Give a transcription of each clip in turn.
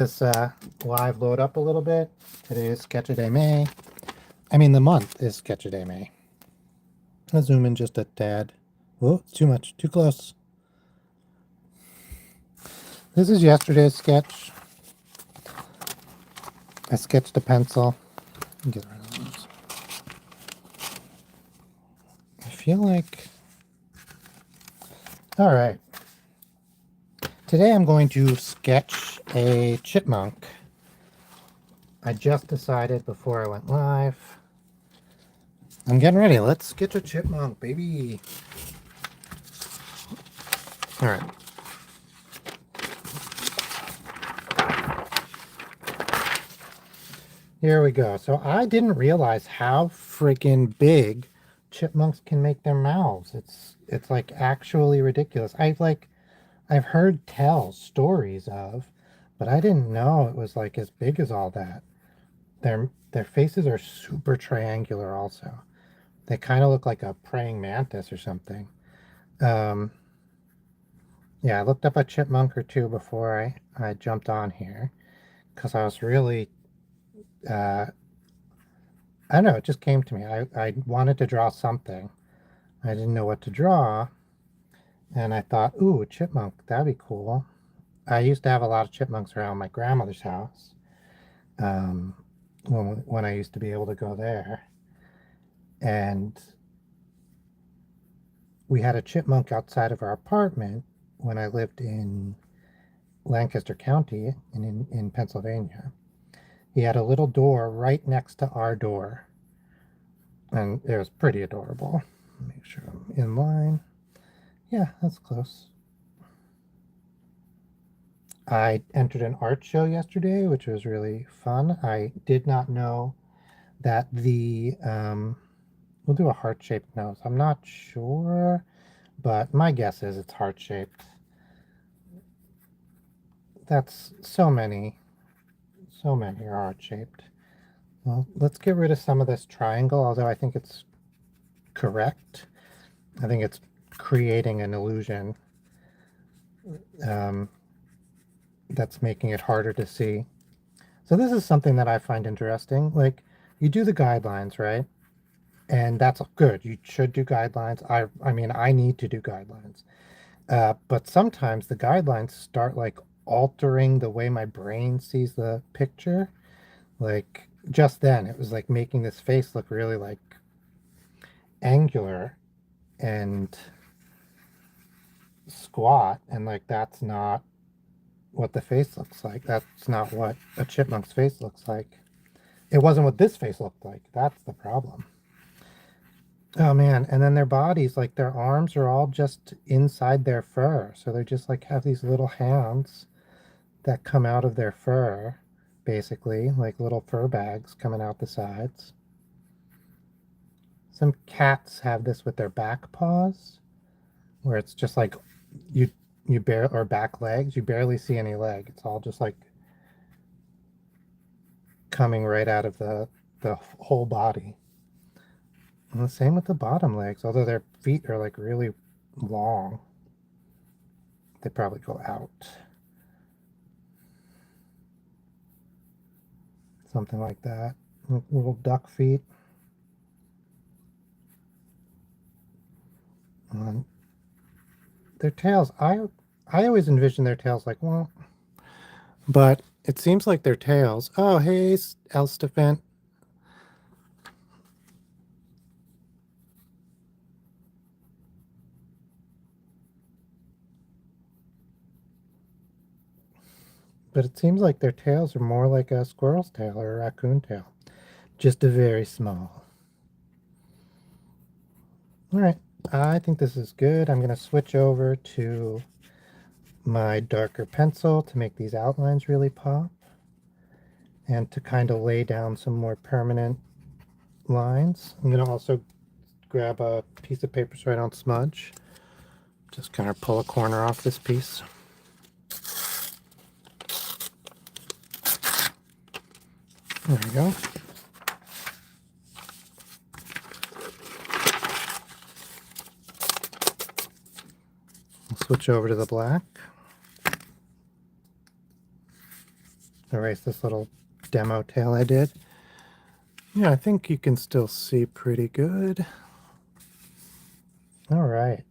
This live load up a little bit. Today is Sketchaday May. I mean, the month is Sketchaday May. I'll zoom in just a tad. Whoa, it's too much, too close. This is yesterday's sketch. I sketched a pencil. Get rid of those. I feel like... All right. Today I'm going to sketch a chipmunk. I just decided before I went live. I'm getting ready. Let's sketch a chipmunk, baby. All right. Here we go. So I didn't realize how freaking big chipmunks can make their mouths. It's like actually ridiculous. I've heard stories of, but I didn't know it was like as big as all that. Their faces are super triangular also. They kind of look like a praying mantis or something. Yeah, I looked up a chipmunk or two before I jumped on here because I was really, I don't know, it just came to me. I wanted to draw something. I didn't know what to draw. And I thought, ooh, a chipmunk, that'd be cool. I used to have a lot of chipmunks around my grandmother's house when I used to be able to go there. And we had a chipmunk outside of our apartment when I lived in Lancaster County in Pennsylvania. He had a little door right next to our door. And it was pretty adorable. Make sure I'm in line. Yeah, that's close. I entered an art show yesterday, which was really fun. I did not know that we'll do a heart-shaped nose. I'm not sure, but my guess is it's heart-shaped. That's so many are heart-shaped. Well, let's get rid of some of this triangle, although I think it's correct. I think it's creating an illusion that's making it harder to see. So this is something that I find interesting. Like, you do the guidelines, right? And that's good. You should do guidelines. I mean, I need to do guidelines. But sometimes the guidelines start like altering the way my brain sees the picture. Like just then it was like making this face look really like angular and squat, and like that's not what the face looks like. That's not what a chipmunk's face looks like. It wasn't what this face looked like. That's the problem. Oh man, and then their bodies, like their arms are all just inside their fur. So they just like have these little hands that come out of their fur, basically, like little fur bags coming out the sides. Some cats have this with their back paws, where it's just like or back legs, you barely see any leg. It's all just like coming right out of the whole body. And the same with the bottom legs, although their feet are like really long. They probably go out. Something like that. Little duck feet. And their tails, I always envision their tails like, well, but it seems like their tails. Oh, hey, Elstefant. But it seems like their tails are more like a squirrel's tail or a raccoon tail. Just a very small. All right, I think this is good. I'm going to switch over to my darker pencil to make these outlines really pop and to kind of lay down some more permanent lines. I'm going to also grab a piece of paper so I don't smudge. Just kind of pull a corner off this piece. There we go. I'll switch over to the black. erase this little demo tail I did. Yeah, I think you can still see pretty good. All right,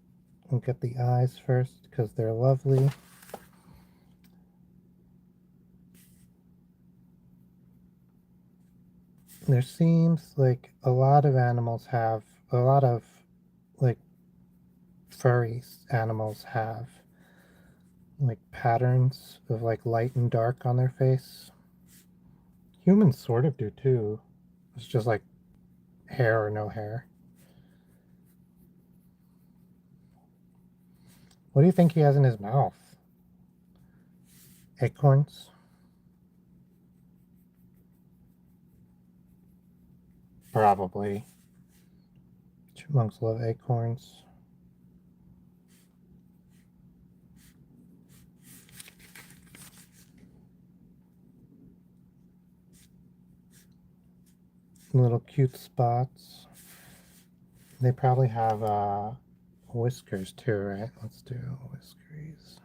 we'll get the eyes first because they're lovely. There seems like a lot of animals have, a lot of like furry animals have like patterns of like light and dark on their face. Humans sort of do too. It's just like hair or no hair. What do you think he has in his mouth? Acorns? Probably. Chipmunks love acorns. Little cute spots. They probably have whiskers too, right? Let's do whiskers.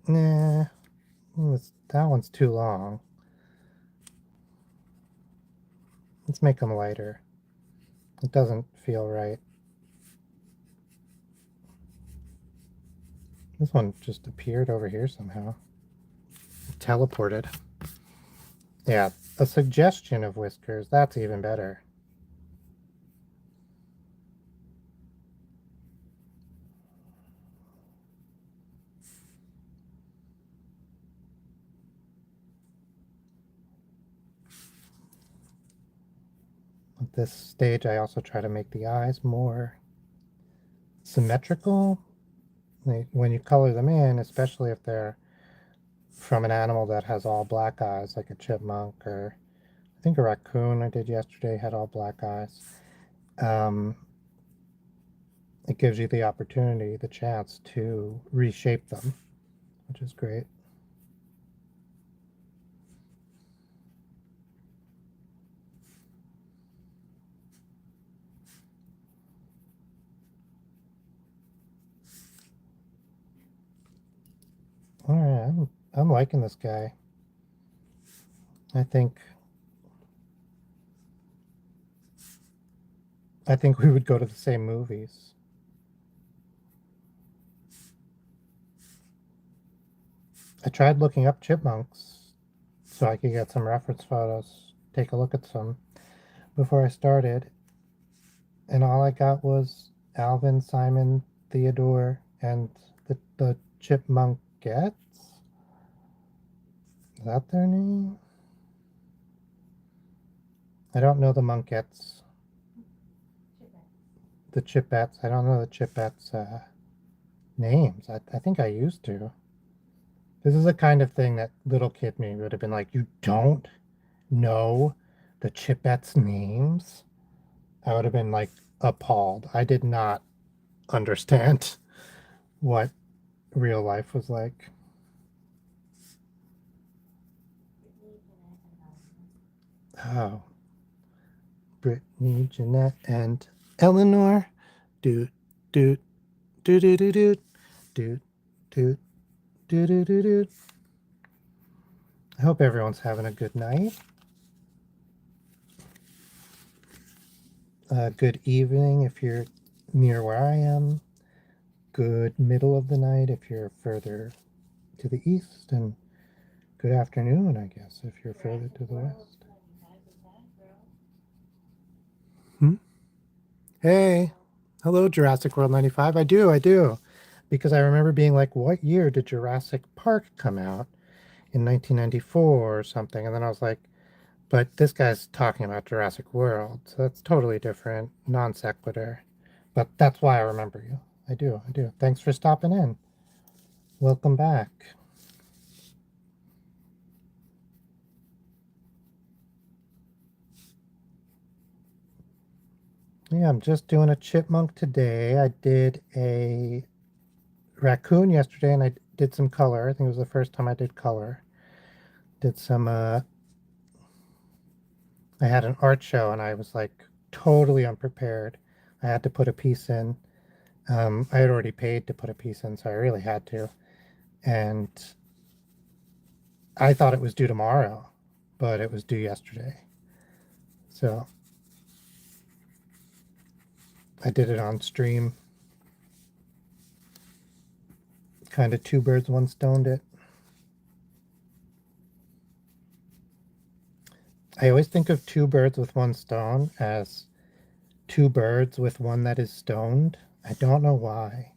Nah, that one's too long. Let's make them lighter. It doesn't feel right. This one just appeared over here somehow. It teleported. Yeah, a suggestion of whiskers. That's even better. At this stage, I also try to make the eyes more symmetrical. When you color them in, especially if they're from an animal that has all black eyes, like a chipmunk or I think a raccoon I did yesterday had all black eyes. It gives you the opportunity, the chance to reshape them, which is great. All right, I'm liking this guy. I think we would go to the same movies. I tried looking up chipmunks so I could get some reference photos, take a look at some before I started, and all I got was Alvin, Simon, Theodore, and the Chipmunkettes. Is that their name? I don't know the Monkettes. The Chipettes. I don't know the Chipettes' names. I think I used to. This is the kind of thing that little kid me would have been like, you don't know the Chipettes' names? I would have been like appalled. I did not understand what real life was like. Oh, Brittany, Jeanette, and Eleanor. Doot, doot, doot, doot, doot, doot, doot, doot, doot, doot, doot, doot. I hope everyone's having a good night. Good evening if you're near where I am. Good middle of the night if you're further to the east, and good afternoon, I guess, if you're further to the west. Hmm? Hey, hello, Jurassic World 95. I do. Because I remember being like, what year did Jurassic Park come out? In 1994 or something. And then I was like, but this guy's talking about Jurassic World. So that's totally different, non sequitur. But that's why I remember you. I do. Thanks for stopping in. Welcome back. Yeah, I'm just doing a chipmunk today. I did a raccoon yesterday and I did some color. I think it was the first time I did color. Did some I had an art show and I was like totally unprepared. I had to put a piece in. I had already paid to put a piece in, so I really had to. And I thought it was due tomorrow, but it was due yesterday. So I did it on stream. Kind of two birds, one stoned it. I always think of two birds with one stone as two birds with one that is stoned. I don't know why,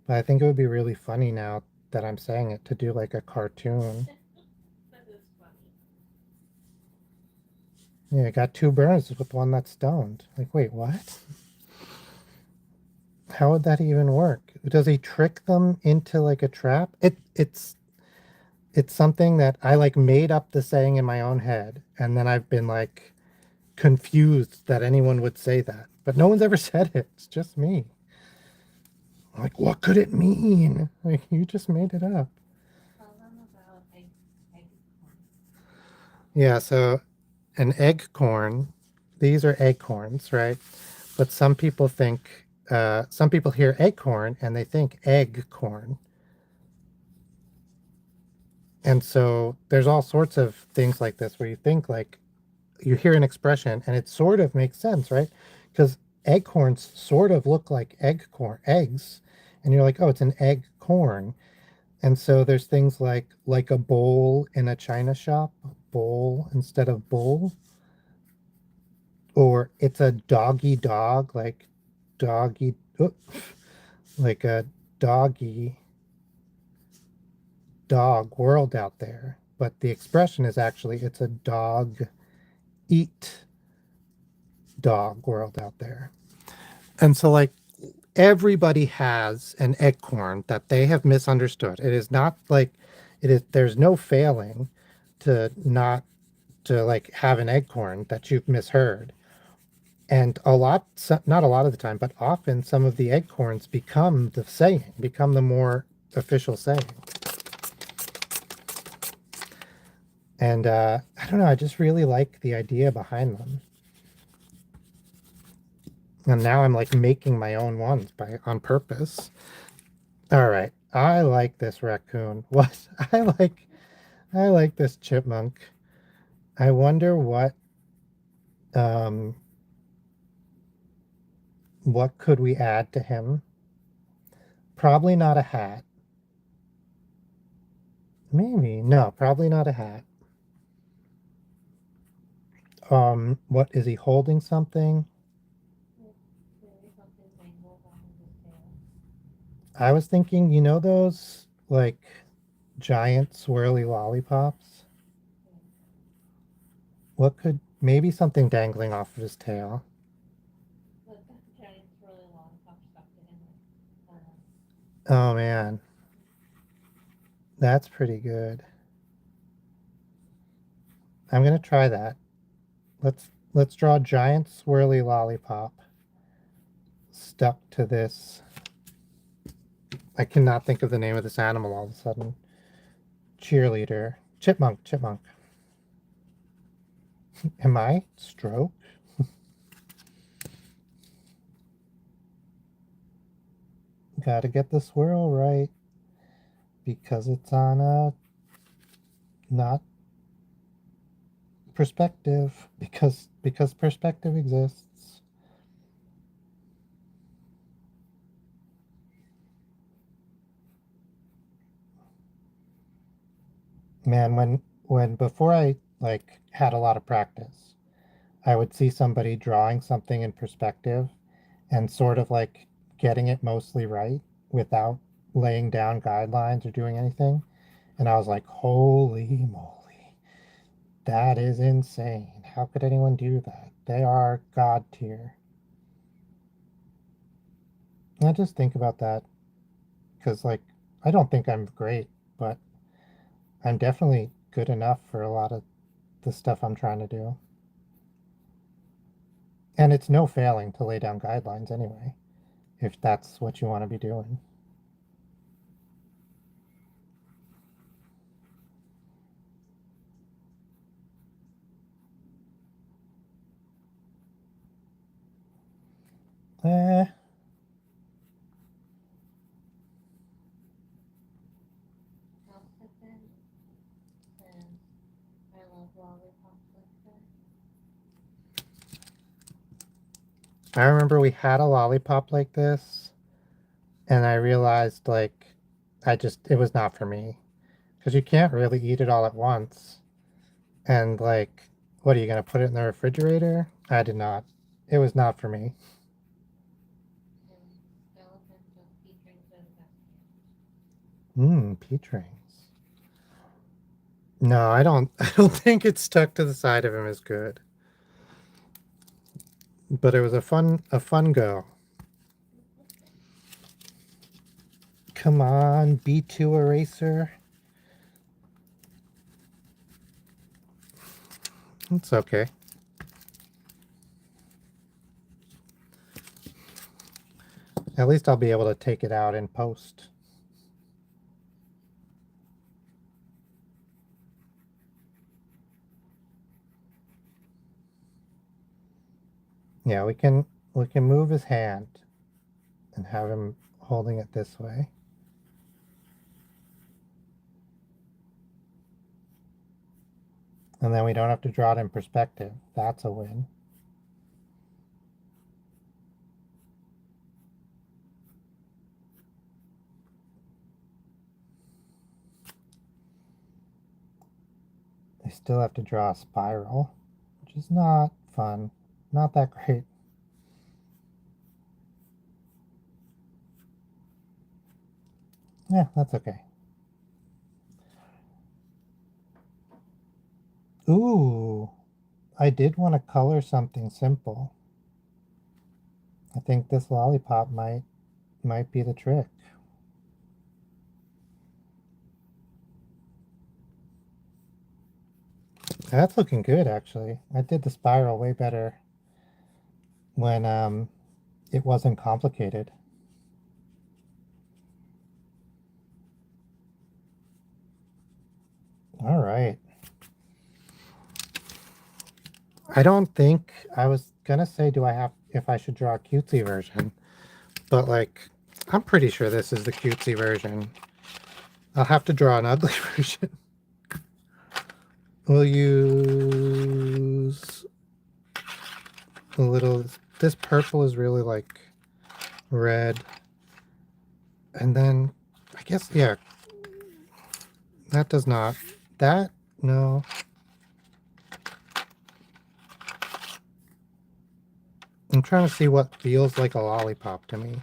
but I think it would be really funny now that I'm saying it to do like a cartoon. That is funny. Yeah, I got two birds with one that's stoned. Like, wait, what? How would that even work? Does he trick them into like a trap? It's something that I like made up the saying in my own head, and then I've been like confused that anyone would say that. But no one's ever said it. It's just me. I'm like, what could it mean? Like, you just made it up. Tell them about egg corn. Yeah, so an egg corn, these are acorns, right? But some people hear acorn and they think egg corn. And so there's all sorts of things like this where you think like you hear an expression and it sort of makes sense, right? Because acorns sort of look like eggs, and you're like, oh, it's an egg corn. And so there's things like a bowl in a china shop, bowl instead of bowl, or it's a doggy dog, like doggy, oop, like a doggy dog world out there. But the expression is actually it's a dog eat dog world out there. And so like everybody has an acorn that they have misunderstood. It is not like it is there's no failing to not to like have an acorn that you've misheard. And not a lot of the time, but often some of the acorns become the saying, become the more official saying. And I don't know, I just really like the idea behind them. And now I'm like making my own ones by on purpose. All right. I like this raccoon. What? I like this chipmunk. I wonder um what could we add to him? Probably not a hat. Maybe. No, probably not a hat. What is he holding something? Maybe something dangled off of his tail. I was thinking, you know those like giant swirly lollipops? Yeah. What could maybe something dangling off of his tail? But that giant's really lollipop stuck to him. Oh man, that's pretty good. I'm gonna try that. Let's draw a giant swirly lollipop stuck to this. I cannot think of the name of this animal all of a sudden. Cheerleader. Chipmunk. Am I stroke? Gotta get the swirl right because it's on a not perspective because perspective exists. Man, when before I like had a lot of practice, I would see somebody drawing something in perspective and sort of like getting it mostly right without laying down guidelines or doing anything. And I was like, holy moly, that is insane. How could anyone do that? They are God tier. And I just think about that because, like, I don't think I'm great, but I'm definitely good enough for a lot of the stuff I'm trying to do. And it's no failing to lay down guidelines anyway, if that's what you want to be doing. I remember we had a lollipop like this, and I realized like it was not for me because you can't really eat it all at once. And like, what are you gonna put it in the refrigerator? I did not. It was not for me. And skeleton of featuring the Peach rings. No, I don't. I don't think it's stuck to the side of him as good. But it was a fun go. Come on, B2 eraser. It's okay. At least I'll be able to take it out in post. Yeah, we can move his hand and have him holding it this way. And then we don't have to draw it in perspective. That's a win. I still have to draw a spiral, which is not fun. Not that great. Yeah, that's okay. Ooh, I did want to color something simple. I think this lollipop might be the trick. That's looking good, actually. I did the spiral way better when it wasn't complicated. All right. I don't think I was gonna say do I have if I should draw a cutesy version, but like I'm pretty sure this is the cutesy version. I'll have to draw an ugly version. We'll use a little. This purple is really like red, and then I guess yeah, that does not. That no. I'm trying to see what feels like a lollipop to me.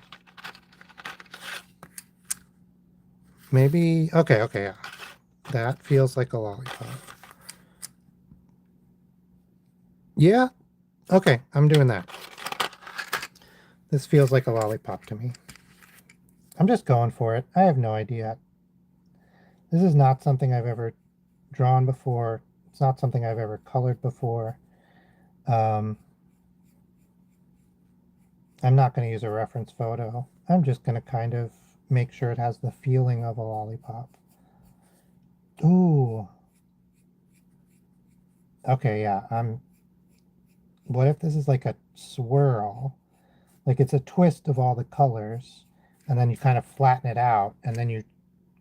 Maybe okay, okay, yeah. That feels like a lollipop. Yeah, okay, I'm doing that. This feels like a lollipop to me. I'm just going for it. I have no idea. This is not something I've ever drawn before. It's not something I've ever colored before. Um, I'm not going to use a reference photo. I'm just going to kind of make sure it has the feeling of a lollipop. Ooh. Okay, yeah. What if this is like a swirl? Like it's a twist of all the colors, and then you kind of flatten it out, and then you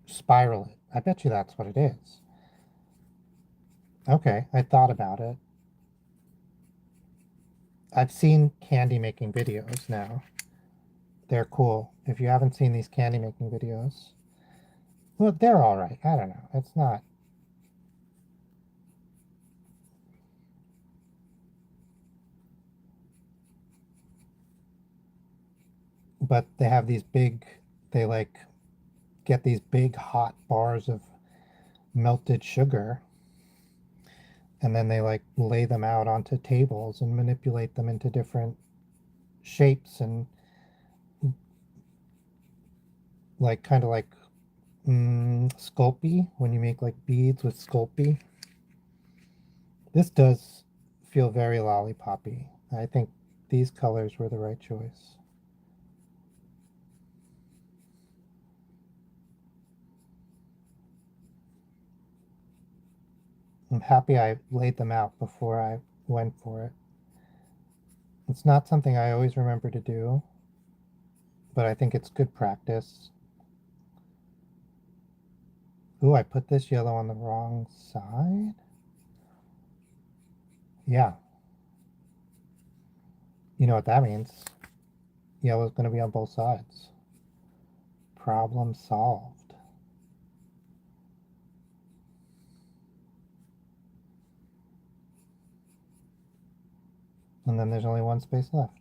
spiral it. I bet you that's what it is. Okay, I thought about it. I've seen candy making videos now. They're cool. If you haven't seen these candy making videos, well, they're all right. I don't know. It's not. But they have these big, they like get these big hot bars of melted sugar, and then they like lay them out onto tables and manipulate them into different shapes and like kind of like Sculpey when you make like beads with Sculpey. This does feel very lollipoppy. I think these colors were the right choice. I'm happy I laid them out before I went for it. It's not something I always remember to do, but I think it's good practice. Ooh, I put this yellow on the wrong side. Yeah. You know what that means. Yellow's going to be on both sides. Problem solved. And then there's only one space left.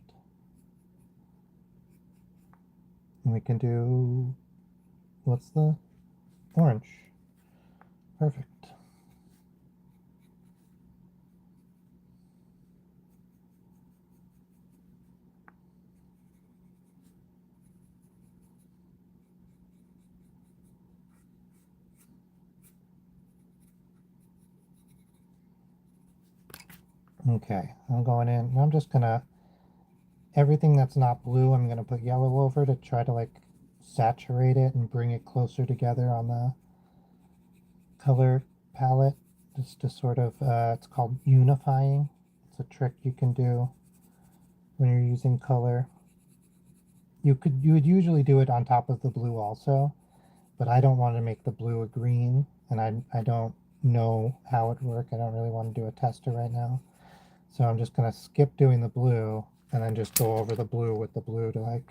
And we can do, what's the orange? Perfect. Okay, I'm going in. I'm just gonna, everything that's not blue, I'm gonna put yellow over to try to like saturate it and bring it closer together on the color palette. Just to sort of, it's called unifying. It's a trick you can do when you're using color. You would usually do it on top of the blue also, but I don't want to make the blue a green, and I don't know how it works. I don't really want to do a tester right now. So I'm just going to skip doing the blue and then just go over the blue with the blue to like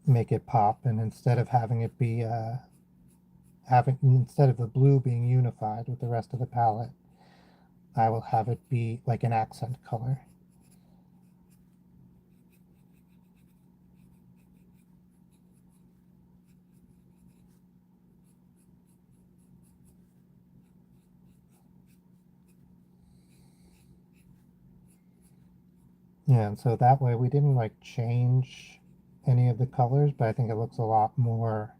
make it pop. And instead of having it be, instead of the blue being unified with the rest of the palette, I will have it be like an accent color. Yeah, and so that way we didn't like change any of the colors, but I think it looks a lot more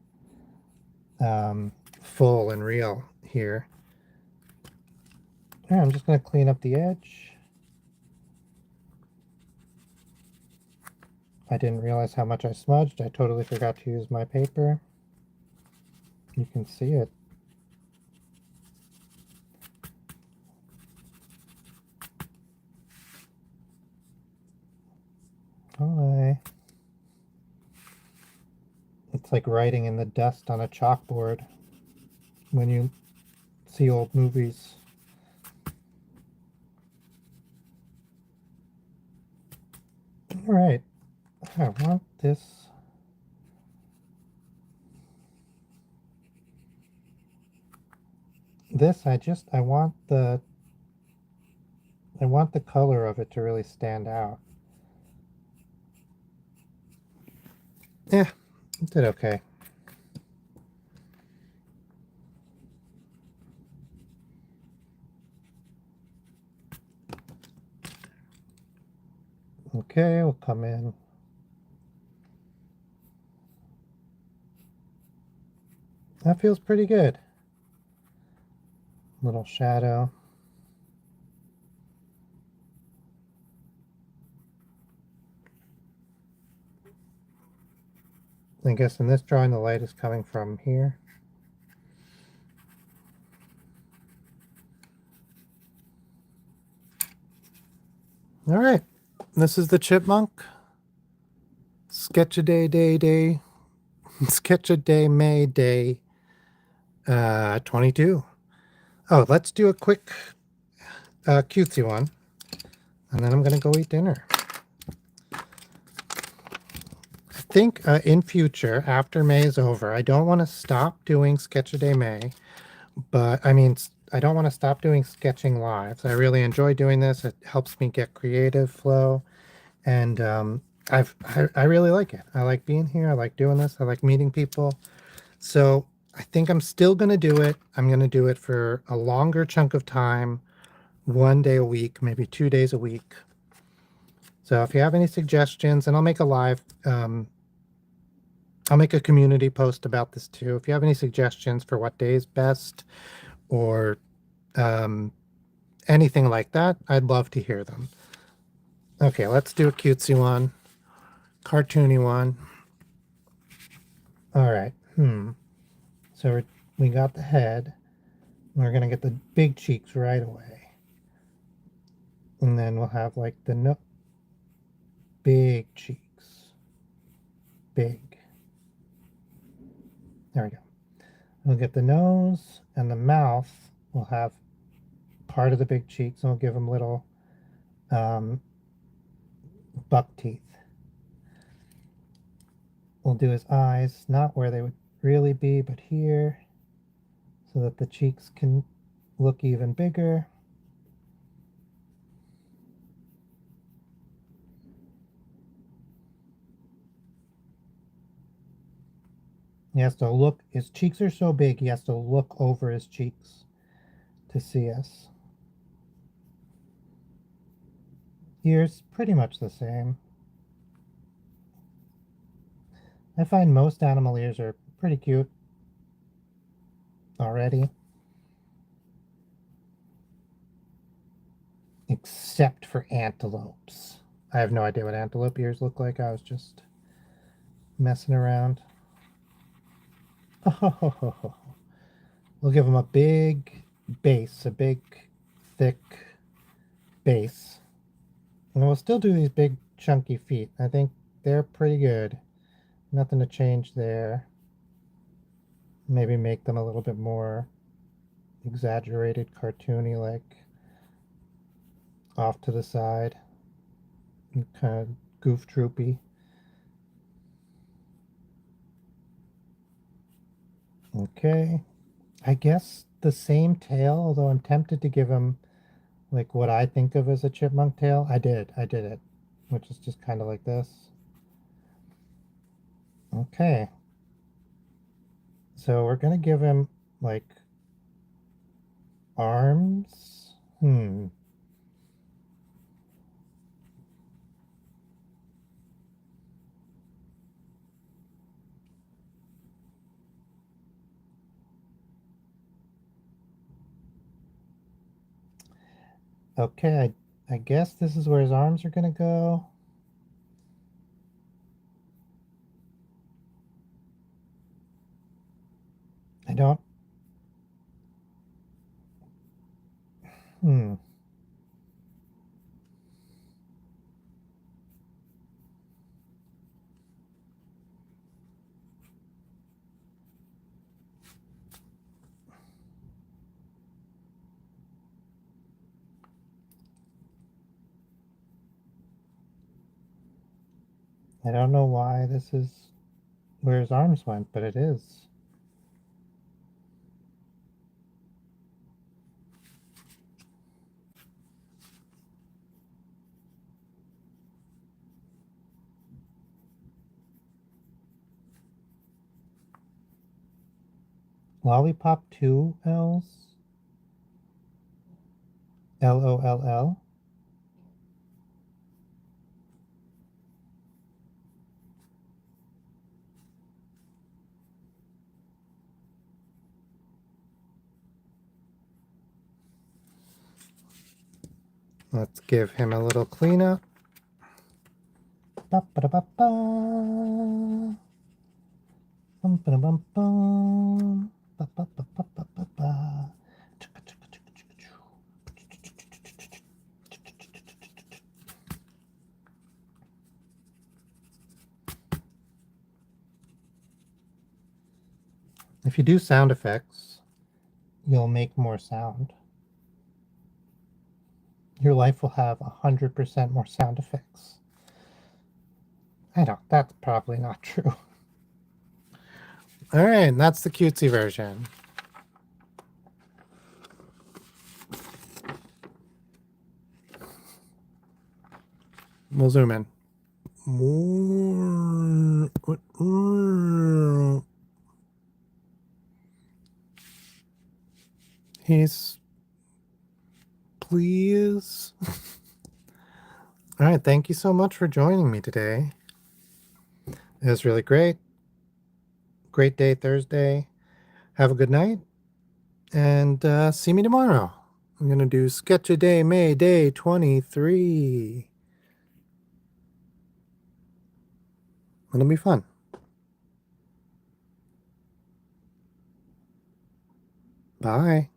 full and real here. Yeah, I'm just going to clean up the edge. I didn't realize how much I smudged. I totally forgot to use my paper. You can see it. Hi. It's like writing in the dust on a chalkboard when you see old movies. All right, I want this. This, I want the color of it to really stand out. Yeah, it did okay. Okay, we'll come in. That feels pretty good. Little shadow. I guess in this drawing the light is coming from here. All right, this is the chipmunk. Sketch a day, sketch a day, May day 22. Oh, let's do a quick cutesy one, and then I'm gonna go eat dinner. I think in future, after May is over, I don't want to stop doing Sketch a Day May, but I mean, I don't want to stop doing sketching lives. I really enjoy doing this. It helps me get creative flow, and I really like it. I like being here. I like doing this. I like meeting people. So I think I'm still going to do it. I'm going to do it for a longer chunk of time, 1 day a week, maybe 2 days a week. So if you have any suggestions, and I'll make a live, I'll make a community post about this too. If you have any suggestions for what day is best or anything like that, I'd love to hear them. Okay, let's do a cutesy one, cartoony one. All right. So we got the head. We're going to get the big cheeks right away. And then we'll have like the big cheeks. Big. There we go. We'll get the nose and the mouth. We'll have part of the big cheeks, and we'll give them little buck teeth. We'll do his eyes, not where they would really be, but here, so that the cheeks can look even bigger. He has to look, his cheeks are so big, he has to look over his cheeks to see us. Ears, pretty much the same. I find most animal ears are pretty cute already. Except for antelopes. I have no idea what antelope ears look like. I was just messing around. Oh, we'll give them a big base, a big, thick base. And we'll still do these big, chunky feet. I think they're pretty good. Nothing to change there. Maybe make them a little bit more exaggerated, cartoony, like off to the side. Kind of goof troopy. Okay. I guess the same tail, although I'm tempted to give him like what I think of as a chipmunk tail. I did it, which is just kind of like this. Okay. So we're going to give him like arms. Okay, I guess this is where his arms are going to go. I don't. Hmm. I don't know why this is where his arms went, but it is. Lollipop 2 L's? Loll? Let's give him a little cleanup. Ba ba ba ba. Bum ba bum bum. Ba ba ba ba ba ba ba. If you do sound effects, you'll make more sound. Your life will have 100% more sound effects. I don't, that's probably not true. All right, that's the cutesy version. We'll zoom in. More. He's. Please. All right, thank you so much for joining me today. It was really great. Great day Thursday. Have a good night. And see me tomorrow. I'm going to do Sketch a Day, May Day 23. It'll be fun. Bye.